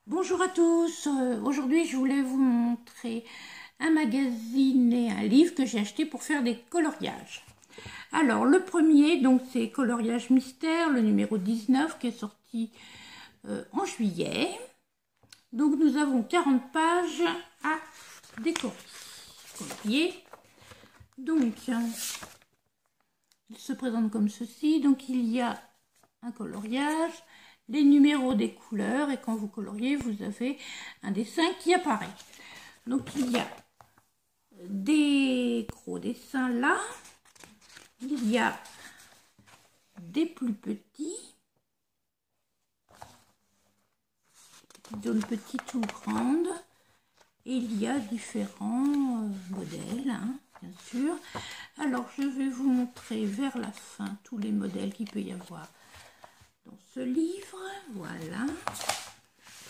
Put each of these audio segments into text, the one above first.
Bonjour à tous, aujourd'hui je voulais vous montrer un magazine et un livre que j'ai acheté pour faire des coloriages. Alors le premier, donc c'est Coloriage Mystère, le numéro 19 qui est sorti en juillet. Donc nous avons 40 pages à décorer, colorier. Donc il se présente comme ceci, donc il y a un coloriage, les numéros des couleurs et quand vous coloriez vous avez un dessin qui apparaît. Donc il y a des gros dessins là, il y a des plus petits, zones petites ou grandes, et il y a différents modèles, hein, bien sûr. Alors je vais vous montrer vers la fin tous les modèles qu'il peut y avoir dans ce livre. Voilà.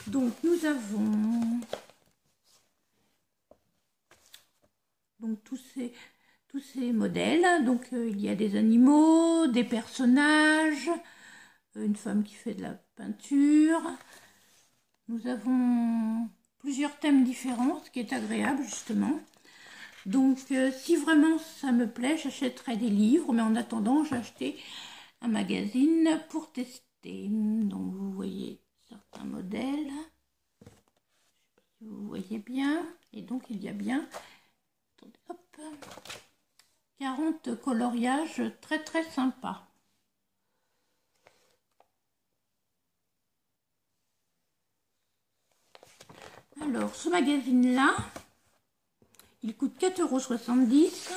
Donc nous avons tous ces modèles. Donc il y a des animaux, des personnages, une femme qui fait de la peinture. Nous avons plusieurs thèmes différents, ce qui est agréable justement. Donc si vraiment ça me plaît, j'achèterai des livres, mais en attendant j'ai acheté un magazine pour tester. Donc vous voyez certains modèles, je sais pas si vous voyez bien, et donc il y a bien, attendez, hop, 40 coloriages très sympas. Alors ce magazine là, il coûte 4,70 €.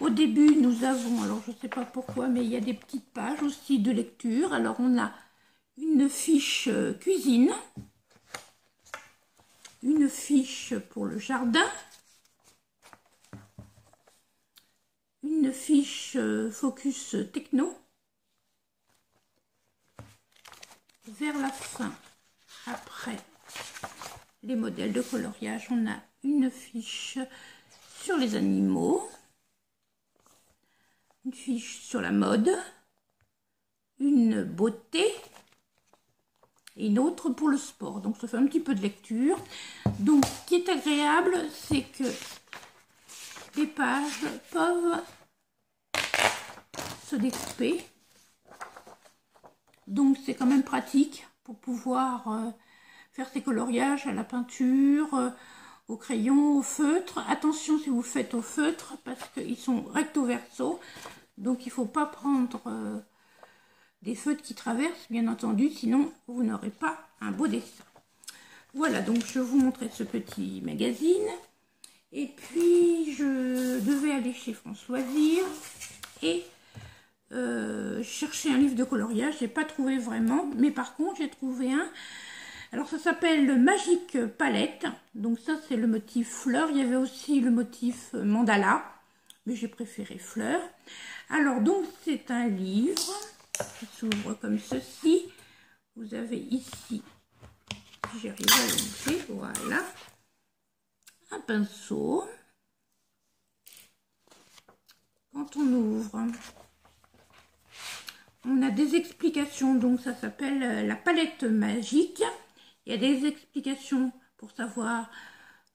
Au début, nous avons, alors je ne sais pas pourquoi, mais il y a des petites pages aussi de lecture. Alors on a une fiche cuisine, une fiche pour le jardin, une fiche focus techno. Vers la fin, après les modèles de coloriage, on a une fiche sur les animaux, une fiche sur la mode, une beauté et une autre pour le sport. Donc ça fait un petit peu de lecture. Donc ce qui est agréable, c'est que les pages peuvent se découper. Donc c'est quand même pratique pour pouvoir faire ces coloriages à la peinture, au crayon, au feutre. Attention si vous faites au feutre parce qu'ils sont recto verso. Donc il ne faut pas prendre des feutres qui traversent, bien entendu, sinon vous n'aurez pas un beau dessin. Voilà, donc je vous montrais ce petit magazine. Et puis je devais aller chez France Loisirs et chercher un livre de coloriage. J'ai pas trouvé vraiment, mais par contre j'ai trouvé un. Alors ça s'appelle Magic Palette. Donc ça c'est le motif fleur. Il y avait aussi le motif mandala, mais j'ai préféré fleur. Alors donc c'est un livre qui s'ouvre comme ceci. Vous avez ici, si j'arrive à l'ouvrir, voilà, un pinceau. Quand on ouvre, on a des explications, donc ça s'appelle la palette magique. Il y a des explications pour savoir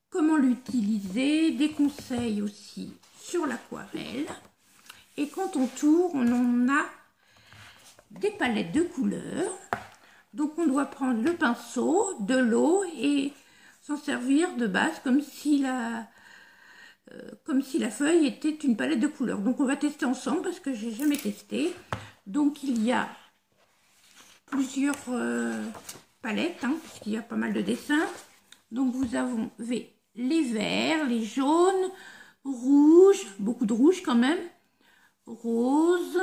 comment l'utiliser, des conseils aussi sur l'aquarelle. Et quand on tourne, on a des palettes de couleurs. Donc on doit prendre le pinceau, de l'eau et s'en servir de base comme si la feuille était une palette de couleurs. Donc on va tester ensemble parce que j'ai jamais testé. Donc il y a plusieurs palettes, hein, puisqu'il y a pas mal de dessins. Donc vous avez les verts, les jaunes, rouges, beaucoup de rouge quand même, rose,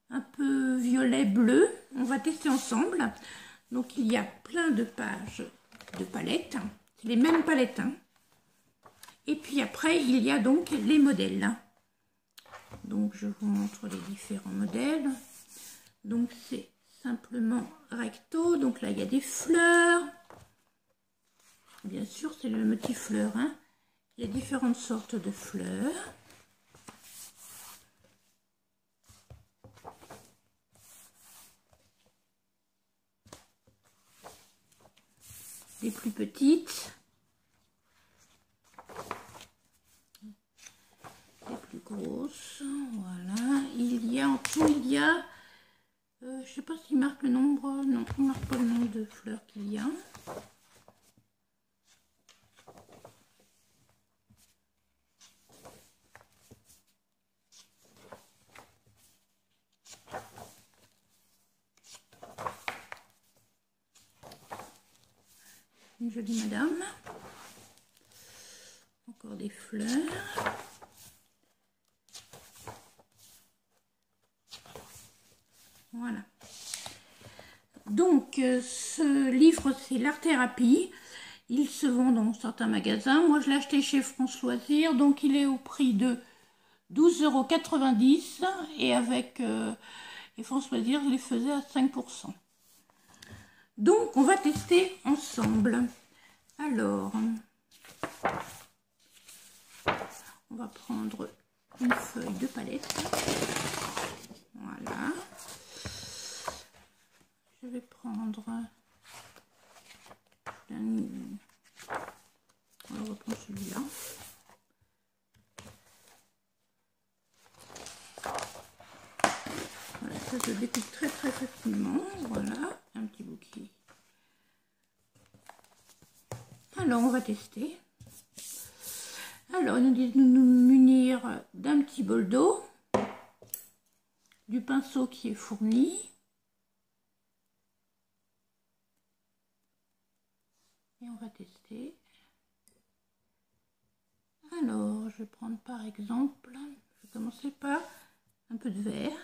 un peu violet, bleu. On va tester ensemble. Donc il y a plein de pages de palettes, c'est les mêmes palettes, hein. Et puis après il y a donc les modèles. Donc je vous montre les différents modèles. Donc c'est simplement recto. Donc là il y a des fleurs. Bien sûr c'est le motif fleur, hein. Il y a différentes sortes de fleurs. des plus petites, des plus grosses. Voilà, il y a en tout, il y a, je sais pas s'il marque le nombre, non, il marque pas le nombre de fleurs qu'il y a. Une jolie madame. Encore des fleurs. Voilà. Donc, ce livre, c'est l'art-thérapie. Il se vend dans certains magasins. Moi, je l'ai acheté chez France Loisirs. Donc, il est au prix de 12,90 € et avec et France Loisirs, je les faisais à 5%. Donc, on va tester ensemble. Alors, on va prendre une feuille de palette. Voilà. Je vais prendre on va prendre celui-là. Voilà, ça se découpe très facilement. Voilà, un petit bouquet. Alors, on va tester. Alors, ils nous disent de nous munir d'un petit bol d'eau, du pinceau qui est fourni. Et on va tester. Alors, je vais prendre par exemple, je vais commencer par un peu de vert.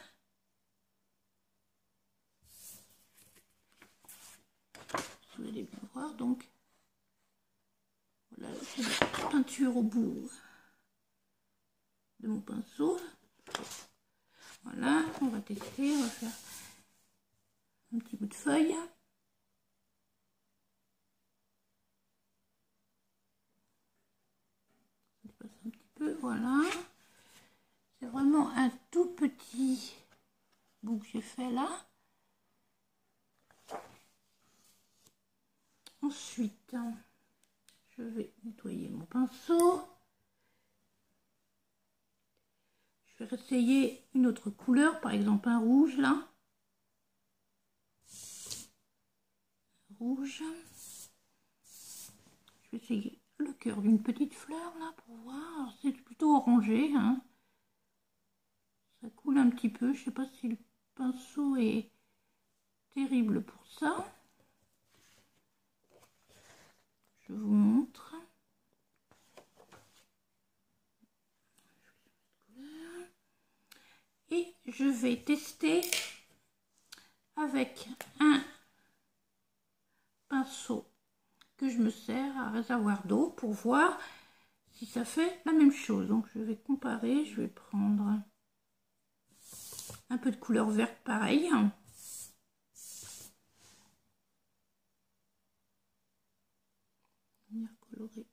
Si vous allez bien voir, donc, voilà, j'ai la peinture au bout de mon pinceau. Voilà, on va tester, on va faire un petit bout de feuille. Je passe un petit peu, voilà. C'est vraiment un tout petit bout que j'ai fait là. Ensuite, je vais nettoyer mon pinceau. Je vais essayer une autre couleur, par exemple un rouge là. Rouge. Je vais essayer le cœur d'une petite fleur là pour voir. C'est plutôt orangé, hein. Ça coule un petit peu. Je sais pas si le pinceau est terrible pour ça. Je vous montre. Et je vais tester avec un pinceau que je me sers à réservoir d'eau pour voir si ça fait la même chose. Donc je vais comparer, je vais prendre un peu de couleur verte pareil. Coloré.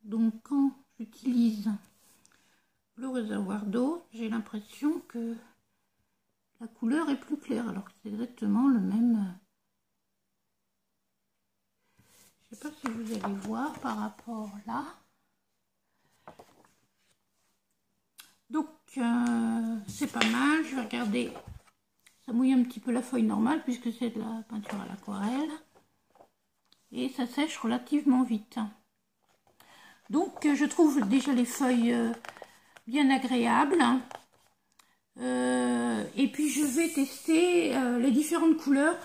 Donc quand j'utilise le réservoir d'eau, j'ai l'impression que la couleur est plus claire, alors que c'est exactement le même. Je sais pas si vous allez voir par rapport là. Donc c'est pas mal. Je vais regarder. Ça mouille un petit peu la feuille normale puisque c'est de la peinture à l'aquarelle. Et ça sèche relativement vite. Donc je trouve déjà les feuilles bien agréables. Et puis je vais tester les différentes couleurs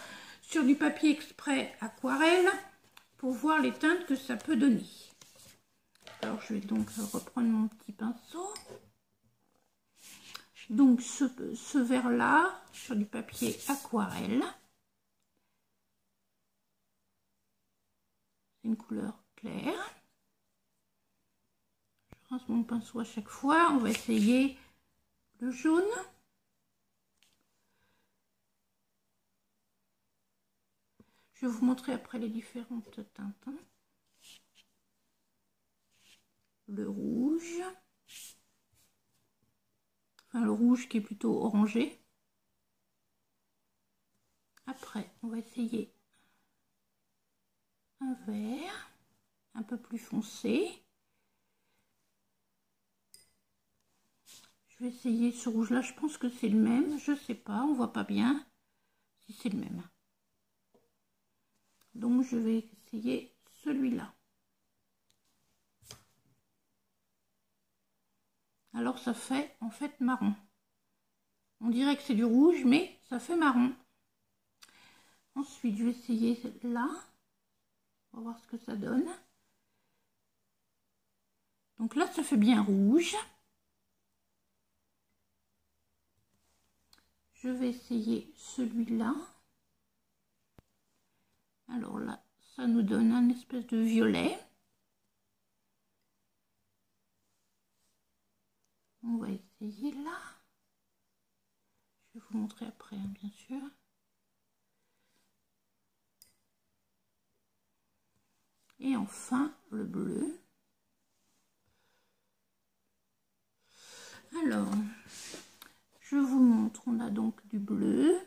sur du papier exprès aquarelle pour voir les teintes que ça peut donner. Alors je vais donc reprendre mon petit pinceau. Donc ce vert là sur du papier aquarelle. C'est une couleur claire. Je rince mon pinceau à chaque fois. On va essayer le jaune. Je vais vous montrer après les différentes teintes. Le rouge. Enfin, le rouge qui est plutôt orangé. Après, on va essayer un vert un peu plus foncé. Je vais essayer ce rouge là, je pense que c'est le même, je sais pas, on voit pas bien si c'est le même. Donc je vais essayer celui-là. Alors ça fait en fait marron. On dirait que c'est du rouge, mais ça fait marron. Ensuite, je vais essayer là. On va voir ce que ça donne. Donc là, ça fait bien rouge. Je vais essayer celui-là. Alors là, ça nous donne un espèce de violet. On va essayer là. Je vais vous montrer après, hein, bien sûr. Et enfin, le bleu. Alors, je vous montre, on a donc du bleu,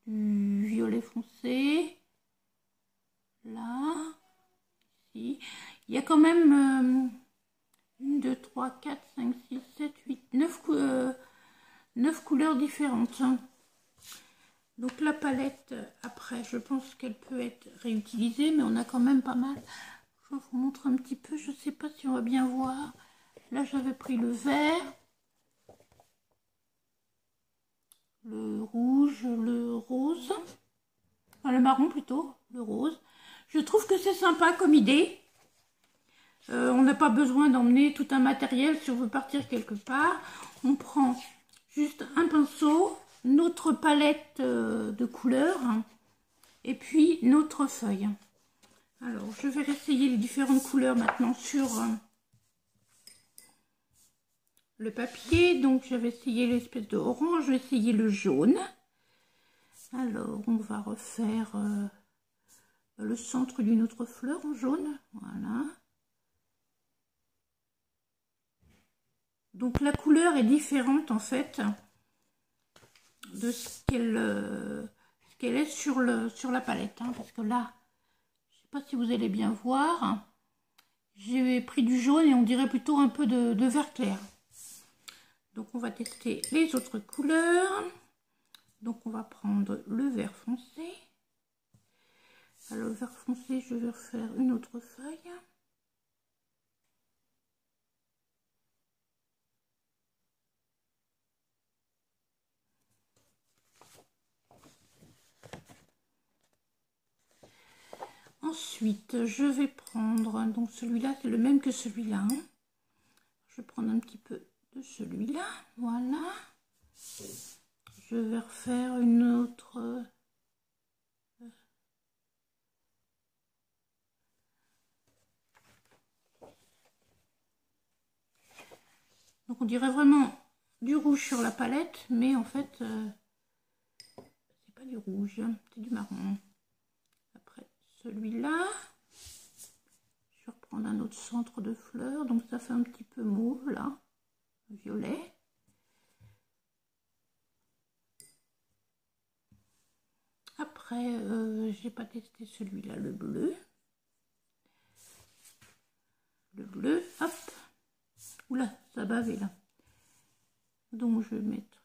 du violet foncé, là, ici. Il y a quand même 1, 2, 3, 4, 5, 6, 7, 8, 9 couleurs différentes. Donc la palette, après, je pense qu'elle peut être réutilisée, mais on a quand même pas mal. Je vous montre un petit peu, je ne sais pas si on va bien voir. Là, j'avais pris le vert, le rouge, le rose, enfin, le marron plutôt, le rose. Je trouve que c'est sympa comme idée. On n'a pas besoin d'emmener tout un matériel si on veut partir quelque part. On prend juste un pinceau, notre palette de couleurs et puis notre feuille. Alors, je vais essayer les différentes couleurs maintenant sur le papier. Donc, j'avais essayé l'espèce de orange, je vais essayer le jaune. Alors, on va refaire le centre d'une autre fleur en jaune. Voilà. Donc, la couleur est différente en fait de ce qu'elle est sur la palette. Hein, parce que là, je ne sais pas si vous allez bien voir. J'ai pris du jaune et on dirait plutôt un peu de vert clair. Donc on va tester les autres couleurs. Donc on va prendre le vert foncé. Alors le vert foncé, je vais refaire une autre feuille. Ensuite, je vais prendre, donc celui-là, c'est le même que celui-là. Je vais prendre un petit peu de celui-là, voilà. Je vais refaire une autre. Donc on dirait vraiment du rouge sur la palette, mais en fait, c'est pas du rouge, c'est du marron. Après celui-là, je vais reprendre un autre centre de fleurs, donc ça fait un petit peu mauve là, violet. Après, j'ai pas testé celui-là, le bleu. Le bleu, hop. Oula, ça bavait là. Donc je vais mettre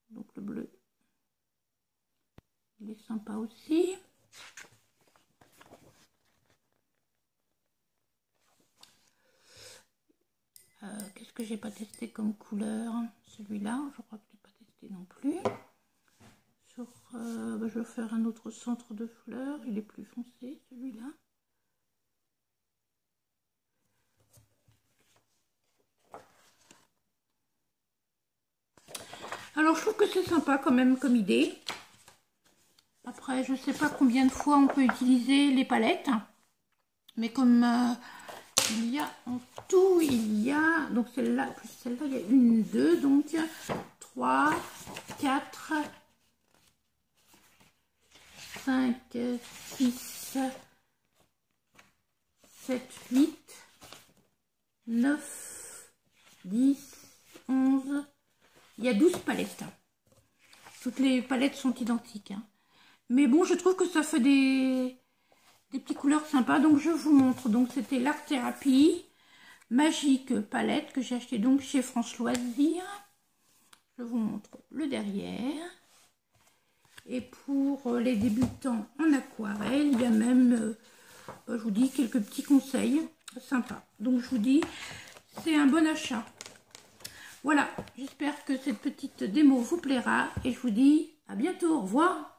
donc le bleu. Il est sympa aussi. Qu'est-ce que j'ai pas testé comme couleur? Celui-là, je crois que je l'ai pas testé non plus. Je vais faire un autre centre de fleurs. Il est plus foncé celui-là. Alors je trouve que c'est sympa quand même comme idée. Après je sais pas combien de fois on peut utiliser les palettes. Mais comme il y a en tout, il y a, donc celle-là, plus celle-là, il y a 1, 2, donc 3, 4, 5, 6, 7, 8, 9, 10, 11, il y a 12 palettes. Toutes les palettes sont identiques. Hein. Mais bon, je trouve que ça fait des petites couleurs sympas. Donc je vous montre, donc c'était l'Art Thérapie Magique Palette que j'ai acheté donc chez France Loisirs. Je vous montre le derrière. Et pour les débutants en aquarelle, il y a même, je vous dis, quelques petits conseils sympas. Donc je vous dis, c'est un bon achat. Voilà, j'espère que cette petite démo vous plaira et je vous dis à bientôt. Au revoir.